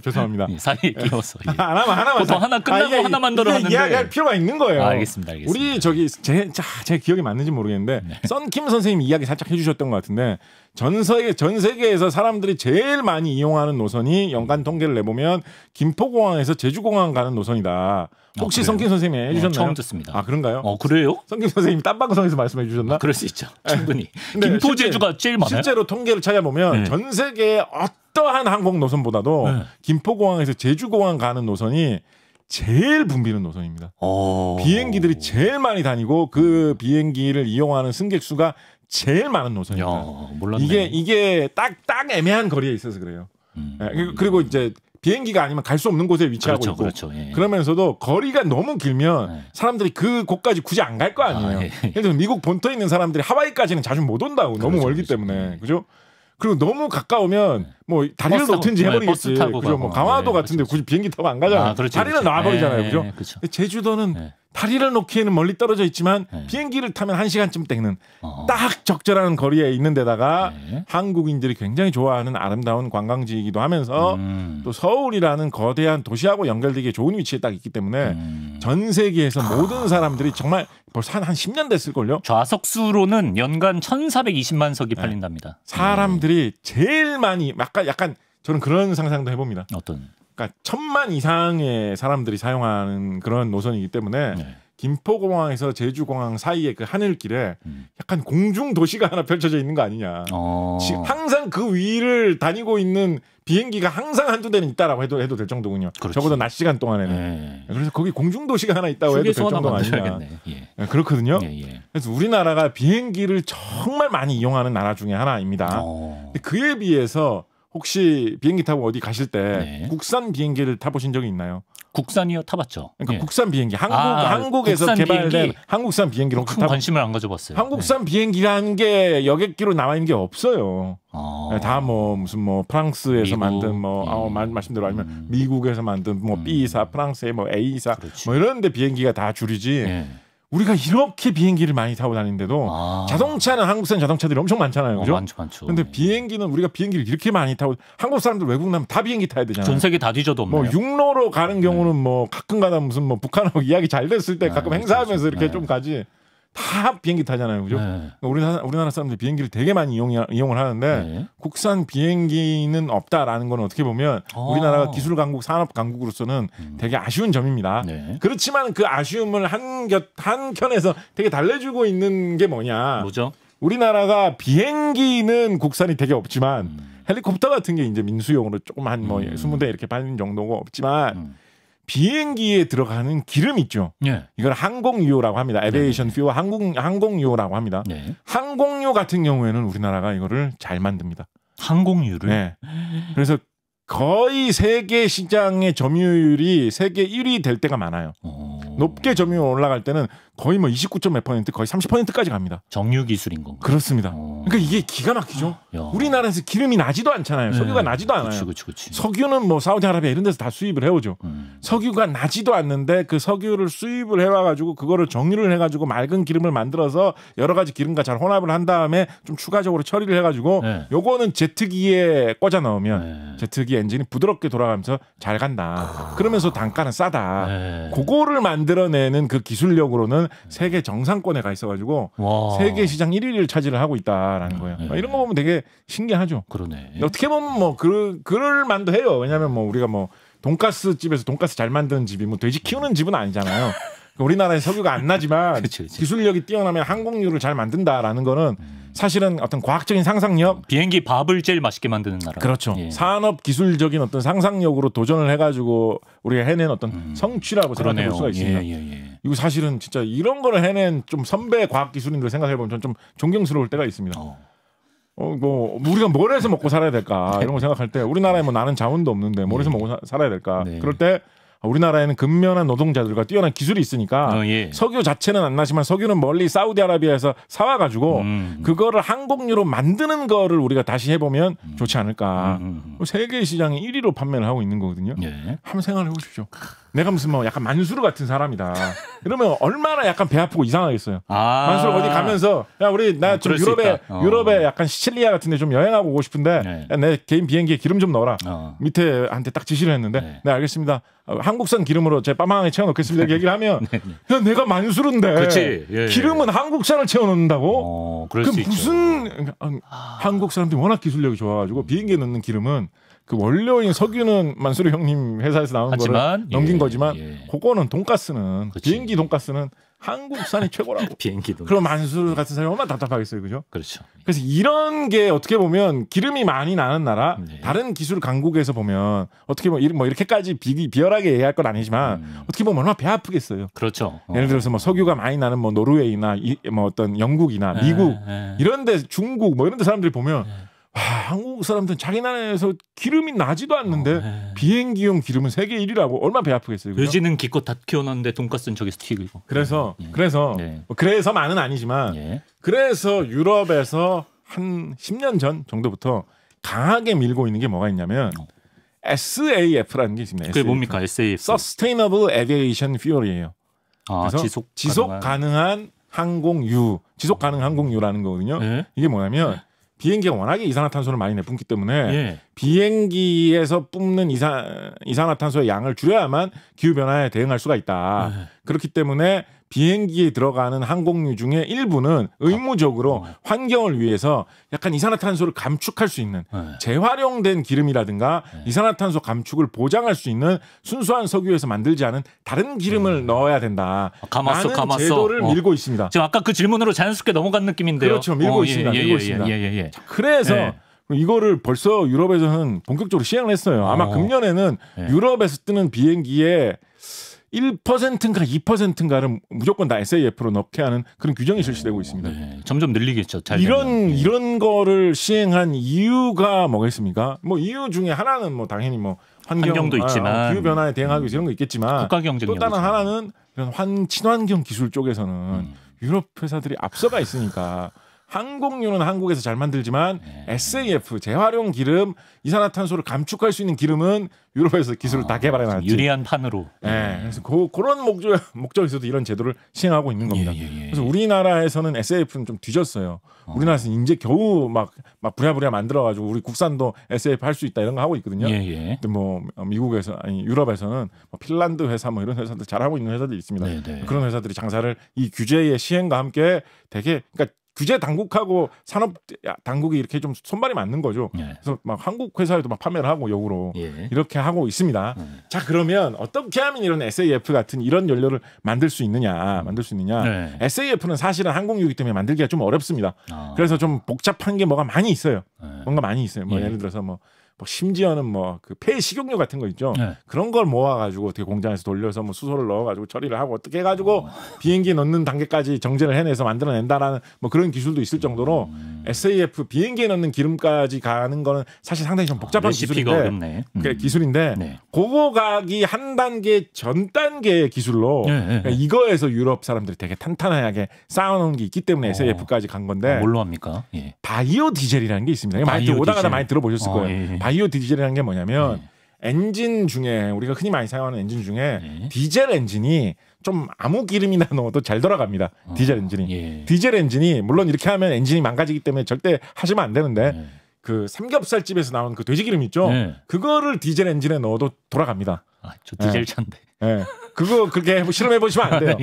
죄송합니다. 사이에 끼워서 하나만 보통 하나 끝나고 하나만 더 하는데 이야기할 필요가 있는 거예요. 알겠습니다. 우리 저기 제 기억이 맞는지 모르겠는데 썬킴 선생님 이야기 살짝 해주셨던 것 같은데 전 세계에서 사람들이 제일 많이 이용하는 노선이 연간 통계를 내보면 김포공항에서 제주공항 가는 노선이다. 혹시 성킴 선생님이 해주셨나요? 처음 듣습니다. 그래요? 그래요? 성킴 선생님이 딴방송에서 말씀해 주셨나? 그럴 수 있죠. 충분히. 김포 제주가 제일 많아요. 실제로 통계를 찾아보면 전 세계의 어떠한 항공 노선보다도 김포공항에서 제주공항 가는 노선이 제일 붐비는 노선입니다. 비행기들이 제일 많이 다니고 그 비행기를 이용하는 승객 수가 제일 많은 노선입니다. 몰랐네. 이게 딱 애매한 거리에 있어서 그래요. 그리고 이제 비행기가 아니면 갈 수 없는 곳에 위치하고 그렇죠, 있고 그렇죠. 예. 그러면서도 거리가 너무 길면 사람들이 그 곳까지 굳이 안 갈 거 아니에요. 예. 예를 들어 미국 본토에 있는 사람들이 하와이까지는 자주 못 온다고 너무 그렇죠, 멀기 그렇죠. 때문에 그죠? 그리고 너무 가까우면 뭐 다리를 버스, 놓든지 해버리겠지. 버스 타고 그죠? 뭐 강화도 네, 같은데 그렇죠. 굳이 비행기 타고 안 가잖아요. 그렇죠, 다리는 그렇죠. 놔버리잖아요. 그죠? 그렇죠. 제주도는 네. 다리를 놓기에는 멀리 떨어져 있지만 비행기를 타면 1시간쯤 땡는 딱 적절한 거리에 있는 데다가 한국인들이 굉장히 좋아하는 아름다운 관광지이기도 하면서 또 서울이라는 거대한 도시하고 연결되기에 좋은 위치에 딱 있기 때문에 전 세계에서 모든 사람들이 정말 벌써 한 10년 됐을걸요. 좌석수로는 연간 1,420만 석이 팔린답니다. 사람들이 제일 많이 약간 저는 그런 상상도 해봅니다. 어떤? 그러니까 1,000만 이상의 사람들이 사용하는 그런 노선이기 때문에 김포공항에서 제주공항 사이의 그 하늘길에 약간 공중 도시가 하나 펼쳐져 있는 거 아니냐. 항상 그 위를 다니고 있는 비행기가 항상 한두 대는 있다라고 해도 될 정도군요. 그렇지. 적어도 낮 시간 동안에는. 그래서 거기 공중 도시가 하나 있다고 해도 될 정도가 아니냐. 그렇거든요. 그래서 우리나라가 비행기를 정말 많이 이용하는 나라 중에 하나입니다. 근데 그에 비해서 혹시 비행기 타고 어디 가실 때 국산 비행기를 타보신 적이 있나요? 국산이요? 타봤죠. 그러니까 국산 비행기 한국에서 국산 개발된 비행기. 한국산 비행기를 혹시 큰 관심을 안 가져봤어요. 한국산 비행기라는 게 여객기로 나와 있는 게 없어요. 다 뭐 무슨 뭐 프랑스에서 미국, 만든 뭐 말씀대로 아니면 미국에서 만든 뭐 B사, 프랑스의 뭐 A사 뭐 이런데 비행기가 다 줄이지. 우리가 이렇게 비행기를 많이 타고 다니는데도 자동차는 한국산 자동차들이 엄청 많잖아요. 그죠? 많죠. 근데 비행기는 우리가 비행기를 이렇게 많이 타고 한국 사람들 외국 나면 다 비행기 타야 되잖아요. 전 세계 다 뒤져도 없나요? 뭐 육로로 가는 경우는 뭐 가끔 가다 무슨 뭐 북한하고 이야기 잘 됐을 때 가끔 행사하면서 이렇게 좀 가지. 다 비행기 타잖아요. 그죠? 우리나라 사람들이 비행기를 되게 많이 이용을 하는데 국산 비행기는 없다라는 건 어떻게 보면 우리나라가 기술 강국, 산업 강국으로서는 되게 아쉬운 점입니다. 그렇지만 그 아쉬움을 한켠에서 되게 달래주고 있는 게 뭐죠? 우리나라가 비행기는 국산이 되게 없지만 헬리콥터 같은 게 이제 민수용으로 조금 한 뭐 20대 이렇게 팔리는 정도가 없지만 비행기에 들어가는 기름 있죠. 이걸 항공유라고 합니다. 에비에이션 퓨어 항공유라고 합니다. 항공유 같은 경우에는 우리나라가 이거를 잘 만듭니다. 항공유를? 네. 그래서 거의 세계 시장의 점유율이 세계 1위 될 때가 많아요. 높게 점유율 올라갈 때는 거의 뭐 29.몇%, 거의 30%까지 갑니다. 정유 기술인 건가요? 그렇습니다. 그러니까 이게 기가 막히죠. 우리나라에서 기름이 나지도 않잖아요. 석유가 나지도 않아요. 그치. 석유는 뭐 사우디아라비아 이런 데서 다 수입을 해오죠. 석유가 나지도 않는데 그 석유를 수입을 해와가지고 그거를 정유를 해가지고 맑은 기름을 만들어서 여러 가지 기름과 잘 혼합을 한 다음에 좀 추가적으로 처리를 해가지고 요거는 제트기에 꽂아 넣으면 제트기 엔진이 부드럽게 돌아가면서 잘 간다. 그러면서 단가는 싸다. 그거를 만들어내는 그 기술력으로는 세계 정상권에 가 있어가지고 세계 시장 1위를 차지를 하고 있다라는 거예요. 이런 거 보면 되게 신기하죠. 그러네. 어떻게 보면 뭐 그럴 만도 해요. 왜냐하면 뭐 우리가 뭐 돈가스 집에서 돈가스 잘 만드는 집이 뭐 돼지 키우는 집은 아니잖아요. 우리나라에 석유가 안 나지만 그치. 기술력이 뛰어나면 항공유를 잘 만든다라는 거는 사실은 어떤 과학적인 상상력, 비행기 밥을 제일 맛있게 만드는 나라. 그렇죠. 산업 기술적인 어떤 상상력으로 도전을 해가지고 우리가 해낸 어떤 성취라고 생각해 볼 수가 있습니다. 이거 사실은 진짜 이런 거를 해낸 좀 선배 과학 기술인들 생각해 보면 좀 존경스러울 때가 있습니다. 뭐 우리가 뭘 해서 먹고 살아야 될까 이런 거 생각할 때 우리나라에 뭐 나는 자원도 없는데 뭘 해서 먹고 살아야 될까 그럴 때 우리나라에는 근면한 노동자들과 뛰어난 기술이 있으니까 석유 자체는 안 나지만 석유는 멀리 사우디아라비아에서 사와가지고 그거를 항공유로 만드는 거를 우리가 다시 해보면 좋지 않을까. 세계 시장에 1위로 판매를 하고 있는 거거든요. 한번 생각을 해보십시오. 내가 무슨 뭐 약간 만수르 같은 사람이다. 이러면 얼마나 약간 배 아프고 이상하겠어요. 만수르 어디 가면서 야 우리 나 좀 유럽에 약간 시칠리아 같은데 좀 여행하고 오고 싶은데 야, 내 개인 비행기에 기름 좀 넣어라. 밑에 한테 딱 지시를 했는데 네 알겠습니다. 한국산 기름으로 제 빠망하게 채워놓겠습니다. 얘기를 하면 야, 내가 만수르인데 기름은 한국산을 채워놓는다고? 그럴 수 무슨 한국 사람들이 워낙 기술력이 좋아가지고 비행기에 넣는 기름은 그 원료인 석유는 만수르 형님 회사에서 나온 거를 넘긴 거지만 그거는 돈가스는 비행기 돈가스는 한국산이 최고라고. 비행기 돈가스. 그럼 만수르 같은 사람이 얼마나 답답하겠어요, 그죠? 그렇죠. 그래서 이런 게 어떻게 보면 기름이 많이 나는 나라, 다른 기술 강국에서 보면 어떻게 보면 뭐 이렇게까지 비열하게 얘기할 건 아니지만 어떻게 보면 얼마나 배 아프겠어요. 그렇죠. 예를 들어서 뭐 석유가 많이 나는 뭐 노르웨이나 뭐 어떤 영국이나 미국 이런데 중국 뭐 이런데 사람들이 보면. 한국 사람들은 자기 나라에서 기름이 나지도 않는데 비행기용 기름은 세계 1위라고 얼마나 배 아프겠어요. 그죠? 돼지는 기껏 다 키워놨는데 돈가스는 저기서 튀기고. 그래서 네. 그래서만은 아니지만 그래서 유럽에서 한 10년 전 정도부터 강하게 밀고 있는 게 뭐가 있냐면 SAF라는 게 있습니다. 그게 뭡니까? SAF. Sustainable Aviation Fuel이에요. 그래서 지속 가능한 항공유, 지속 가능 항공유라는 거거든요. 이게 뭐냐면 비행기가 워낙에 이산화탄소를 많이 내뿜기 때문에 비행기에서 뿜는 이산화탄소의 양을 줄여야만 기후변화에 대응할 수가 있다. 그렇기 때문에 비행기에 들어가는 항공유 중에 일부는 의무적으로 환경을 위해서 약간 이산화탄소를 감축할 수 있는 재활용된 기름이라든가 이산화탄소 감축을 보장할 수 있는 순수한 석유에서 만들지 않은 다른 기름을 넣어야 된다. 라는 제도를 밀고 있습니다. 지금 아까 그 질문으로 자연스럽게 넘어간 느낌인데요. 그렇죠. 밀고 있습니다. 밀고 있습니다. 그래서 이거를 벌써 유럽에서는 본격적으로 시행을 했어요. 아마 금년에는 유럽에서 뜨는 비행기에 1%인가 2%인가를 무조건 다 SAF로 넣게 하는 그런 규정이 실시되고 있습니다. 점점 늘리겠죠. 이런 거를 시행한 이유가 뭐겠습니까? 뭐 이유 중에 하나는 뭐 당연히 뭐 환경도 있지만 기후 변화에 대응하기 위해서 이런 거 있겠지만 국가 경쟁력 또 다른 하나는 이런 친환경 기술 쪽에서는 유럽 회사들이 앞서가 있으니까 항공유는 한국에서 잘 만들지만 SAF 재활용 기름 이산화탄소를 감축할 수 있는 기름은 유럽에서 기술을 다 개발해 놨지. 유리한 판으로. 그래서 그런 목적에서도 이런 제도를 시행하고 있는 겁니다. 그래서 우리나라에서는 SAF는 좀 뒤졌어요. 우리나라에서는 이제 겨우 막 부랴부랴 만들어가지고 우리 국산도 SAF 할 수 있다 이런 거 하고 있거든요. 근데 뭐 미국에서 아니 유럽에서는 뭐 핀란드 회사 뭐 이런 회사들 잘하고 있는 회사들이 있습니다. 그런 회사들이 장사를 이 규제의 시행과 함께 되게 그러니까 규제 당국하고 산업 당국이 이렇게 좀 손발이 맞는 거죠. 그래서 막 한국 회사에도 막 판매를 하고 역으로 이렇게 하고 있습니다. 자 그러면 어떻게 하면 이런 SAF 같은 이런 연료를 만들 수 있느냐? SAF는 사실은 항공유이기 때문에 만들기가 좀 어렵습니다. 그래서 좀 복잡한 게 뭐가 많이 있어요. 뭔가 많이 있어요. 뭐 예를 들어서 뭐 심지어는 뭐 그 폐식용유 같은 거 있죠. 그런 걸 모아가지고 어떻게 공장에서 돌려서 뭐 수소를 넣어가지고 처리를 하고 어떻게 해가지고 비행기에 넣는 단계까지 정제를 해내서 만들어낸다라는 뭐 그런 기술도 있을 정도로 SAF 비행기에 넣는 기름까지 가는 거는 사실 상당히 좀 복잡한 기술인데 기술인데 그거 가기 한 단계 전 단계의 기술로 이거에서 유럽 사람들이 되게 탄탄하게 쌓아놓은 게 있기 때문에 SAF까지 간 건데 뭘로 합니까? 바이오 디젤이라는 게 있습니다. 많이 오다가다 많이 들어보셨을 거예요. 바이오 디젤이라는 게 뭐냐면 엔진 중에 우리가 흔히 많이 사용하는 엔진 중에 디젤 엔진이 좀 아무 기름이나 넣어도 잘 돌아갑니다. 디젤 엔진이. 디젤 엔진이 물론 이렇게 하면 엔진이 망가지기 때문에 절대 하시면 안 되는데 그 삼겹살집에서 나온 그 돼지 기름 있죠. 그거를 디젤 엔진에 넣어도 돌아갑니다. 저 디젤 차인데. 그거 그렇게 실험해 보시면 안 돼요.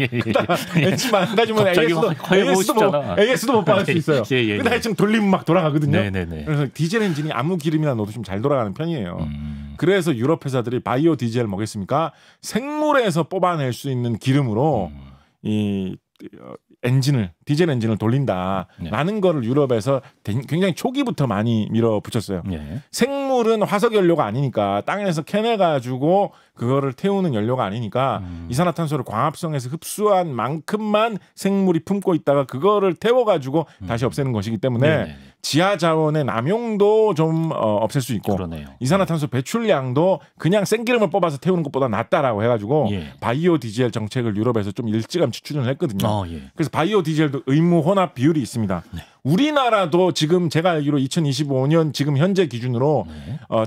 엔진 망가지면 AS도 못 받을 수 있어요. 근데 하여튼 돌리면 막 돌아가거든요. 그래서 디젤 엔진이 아무 기름이나 넣어도 좀 잘 돌아가는 편이에요. 그래서 유럽 회사들이 바이오 디젤 뭐겠습니까? 생물에서 뽑아낼 수 있는 기름으로 이 디젤 엔진을 돌린다라는 거를 유럽에서 굉장히 초기부터 많이 밀어붙였어요. 생물은 화석 연료가 아니니까 땅에서 캐내가지고 그거를 태우는 연료가 아니니까 이산화탄소를 광합성에서 흡수한 만큼만 생물이 품고 있다가 그거를 태워가지고 다시 없애는 것이기 때문에 지하 자원의 남용도 좀 없앨 수 있고 이산화탄소 배출량도 그냥 생기름을 뽑아서 태우는 것보다 낫다라고 해가지고 바이오 디젤 정책을 유럽에서 좀 일찌감치 추진을 했거든요. 그래서 바이오 디젤도 의무 혼합 비율이 있습니다. 우리나라도 지금 제가 알기로 2025년 지금 현재 기준으로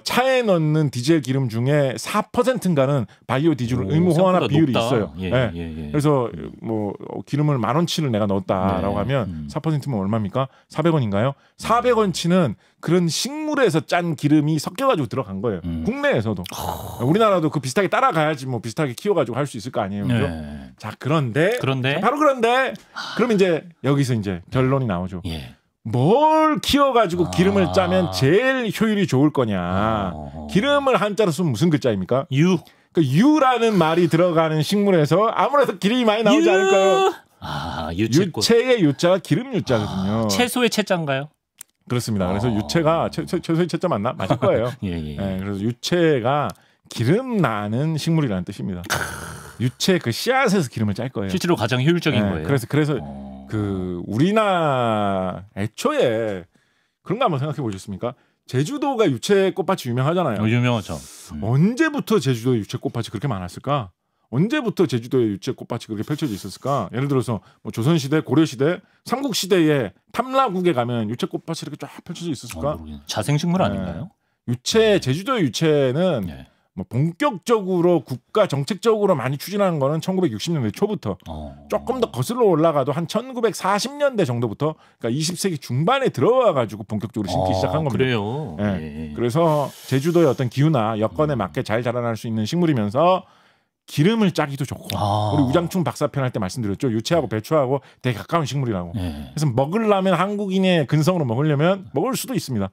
차에 넣는 디젤 기름 중에 4%인가는 바이오 디젤 의무 혼합 비율이 있어요. 그래서 뭐 기름을 10,000원치를 내가 넣었다라고 하면 4%면 얼마입니까? 400원인가요? 400원치는 그런 식물에서 짠 기름이 섞여가지고 들어간 거예요. 국내에서도. 우리나라도 그 비슷하게 따라가야지 뭐 비슷하게 키워가지고 할 수 있을 거 아니에요. 그죠? 자, 그런데 바로 그런데 그럼 이제 여기서 이제 결론이 나오죠. 뭘 키워가지고 기름을 짜면 제일 효율이 좋을 거냐. 기름을 한자로 쓰면 무슨 글자입니까? 그 유라는 말이 들어가는 식물에서 아무래도 기름이 많이 나오지 않을까요? 유채의 유자가 기름 유자거든요. 채소의 채자인가요? 그렇습니다. 그래서 유채가 채소의 채자 맞나? 맞을 거예요. 그래서 유채가 기름 나는 식물이라는 뜻입니다. 유채 그 씨앗에서 기름을 짤 거예요. 실제로 가장 효율적인 거예요. 그래서 그 우리나라 애초에 그런 거 한번 생각해 보셨습니까? 제주도가 유채 꽃밭이 유명하잖아요. 유명하죠. 언제부터 제주도에 유채 꽃밭이 그렇게 많았을까? 언제부터 제주도에 유채 꽃밭이 그렇게 펼쳐져 있었을까? 예를 들어서 뭐 조선시대, 고려시대, 삼국시대에 탐라국에 가면 유채 꽃밭이 이렇게 쫙 펼쳐져 있었을까? 자생식물 아닌가요? 유채, 제주도의 유채는 네. 뭐 본격적으로 국가 정책적으로 많이 추진하는 거는 1960년대 초부터 조금 더 거슬러 올라가도 한 1940년대 정도부터 그러니까 20세기 중반에 들어와 가지고 본격적으로 심기 시작한 겁니다. 그래요. 네. 그래서 제주도의 어떤 기후나 여건에 맞게 잘 자라날 수 있는 식물이면서 기름을 짜기도 좋고 우리 우장충 박사편 할 때 말씀드렸죠. 유채하고 배추하고 되게 가까운 식물이라고. 그래서 먹으려면 한국인의 근성으로 먹으려면 먹을 수도 있습니다.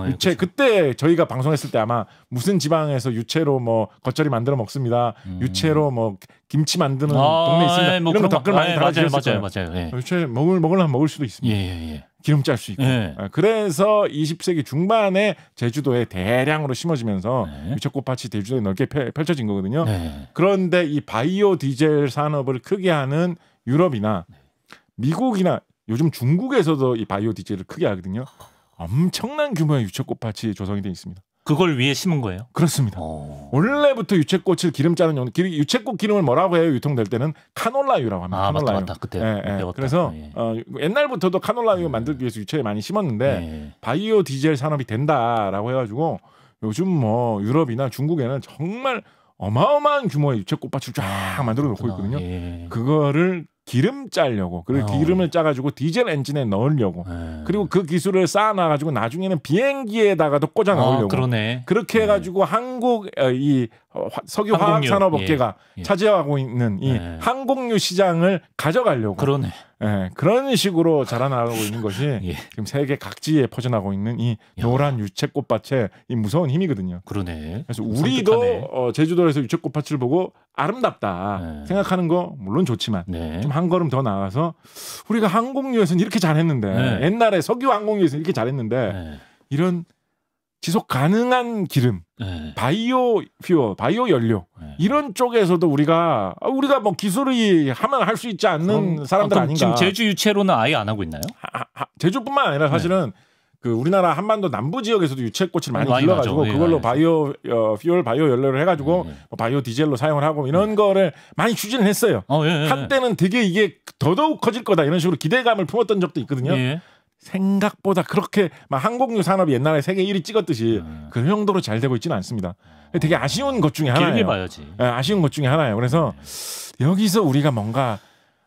유채 그렇죠. 그때 저희가 방송했을 때 아마 무슨 지방에서 유채로 뭐 겉절이 만들어 먹습니다. 유채로 뭐 김치 만드는 동네 있습니다. 뭐 이런 거 댓글 많이 달아주셨을 거예요. 맞아요. 유채 먹으려면 먹을 수도 있습니다. 기름 짤 수 있고. 그래서 20세기 중반에 제주도에 대량으로 심어지면서 유채꽃밭이 제주도에 넓게 펼쳐진 거거든요. 그런데 이 바이오 디젤 산업을 크게 하는 유럽이나 미국이나 요즘 중국에서도 이 바이오 디젤을 크게 하거든요. 엄청난 규모의 유채꽃밭이 조성이 되어 있습니다. 그걸 위해 심은 거예요? 그렇습니다. 원래부터 유채꽃을 기름 짜는 용 유채꽃 기름을 뭐라고 해요? 유통될 때는 카놀라유라고 합니다. 카놀라유. 맞다. 그때 그래서 옛날부터도 카놀라유 만들기 위해서 유채에 많이 심었는데 바이오 디젤 산업이 된다라고 해가지고 요즘 뭐 유럽이나 중국에는 정말 어마어마한 규모의 유채꽃밭을 쫙 만들어 놓고 있거든요. 그거를 기름 짜려고 그리고 기름을 짜가지고 디젤 엔진에 넣으려고 그리고 그 기술을 쌓아놔가지고 나중에는 비행기에다가도 꽂아 넣으려고 그렇게 해가지고 한국 이 석유 화학 산업업계가 차지하고 있는 이 항공유 시장을 가져가려고 그런 식으로 자라나고 있는 것이 지금 세계 각지에 퍼져나고 있는 이 노란 유채꽃밭의 이 무서운 힘이거든요. 그래서 우리도 제주도에서 유채꽃밭을 보고 아름답다 생각하는 거 물론 좋지만 좀 한 걸음 더 나아가서 우리가 항공유에서는 이렇게 잘했는데 옛날에 석유 항공유에서는 이렇게 잘했는데 이런 지속 가능한 기름, 바이오 퓨어, 바이오 연료 이런 쪽에서도 우리가 뭐 기술이 하면 할 수 있지 않는 사람들 아닌가. 지금 제주 유채로는 아예 안 하고 있나요? 제주뿐만 아니라 사실은 그 우리나라 한반도 남부 지역에서도 유채꽃을 많이 길러가지고 그걸로 바이오 퓨얼, 바이오 연료를 해가지고 바이오 디젤로 사용을 하고 이런 거를 많이 추진을 했어요. 한때는 되게 이게 더더욱 커질 거다 이런 식으로 기대감을 품었던 적도 있거든요. 생각보다 그렇게 막 항공유 산업이 옛날에 세계 1위 찍었듯이 그 정도로 잘 되고 있지는 않습니다. 되게 아쉬운 것 중에 하나예요. 길게 봐야지. 아쉬운 것 중에 하나예요. 그래서 여기서 우리가 뭔가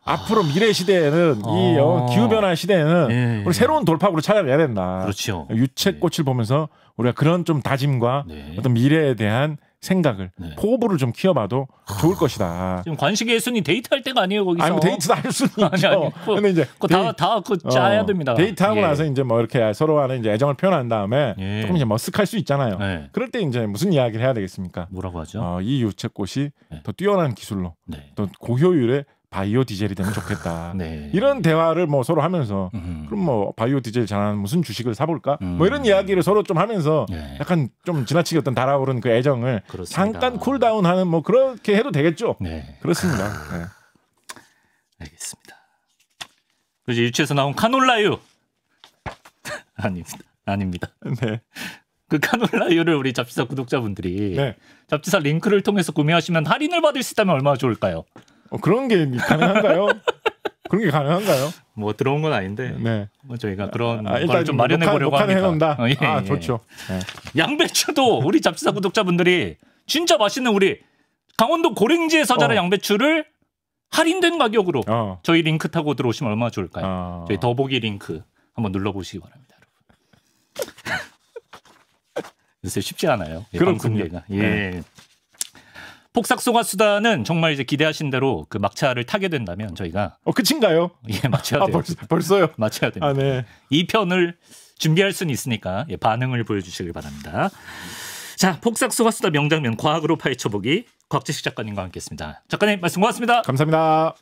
앞으로 미래 시대에는 이 기후 변화 시대에는 우리 새로운 돌파구를 찾아내야 된다. 그렇죠. 유채꽃을 보면서 우리가 그런 좀 다짐과 어떤 미래에 대한 생각을 포부를 좀 키워봐도 좋을 것이다. 지금 관식의 순위 데이트할 때가 아니에요 거기서. 아니 뭐 데이트도 할 수는 있죠. 근데 이제 다 짜야 됩니다. 데이트하고 나서 이제 뭐 이렇게 서로 간에 이제 애정을 표현한 다음에 조금 이제 머쓱할 수 있잖아요. 그럴 때 이제 무슨 이야기를 해야 되겠습니까? 뭐라고 하죠? 이 유채꽃이 더 뛰어난 기술로 또 고효율의 바이오 디젤이 되면 좋겠다. 이런 대화를 뭐 서로 하면서 그럼 뭐 바이오 디젤 잘하는 무슨 주식을 사볼까? 뭐 이런 이야기를 서로 좀 하면서 약간 좀 지나치게 어떤 달아오르는 그 애정을 잠깐 쿨다운하는 뭐 그렇게 해도 되겠죠. 그렇습니다. 알겠습니다. 그래서 유채에서 나온 카놀라유 아닙니다. 그 카놀라유를 우리 잡지사 구독자분들이 잡지사 링크를 통해서 구매하시면 할인을 받을 수 있다면 얼마나 좋을까요? 그런 게 가능한가요? 그런 게 가능한가요? 뭐 들어온 건 아닌데 뭐 저희가 그런 걸 좀 마련해 보려고 합니다. 좋죠. 양배추도 우리 잡지사 구독자분들이 진짜 맛있는 우리 강원도 고랭지에서 자란 양배추를 할인된 가격으로 저희 링크 타고 들어오시면 얼마나 좋을까요? 저희 더보기 링크 한번 눌러보시기 바랍니다. 요새 쉽지 않아요. 그렇군요. 폭삭소가수다는 정말 이제 기대하신 대로 그 막차를 타게 된다면 저희가 끝인가요? 맞춰야 돼요. 벌써요? 맞춰야 됩니다. 2편을 준비할 수는 있으니까 반응을 보여주시길 바랍니다. 자, 폭삭소가수다 명장면 과학으로 파헤쳐보기 곽재식 작가님과 함께했습니다. 작가님 말씀 고맙습니다. 감사합니다.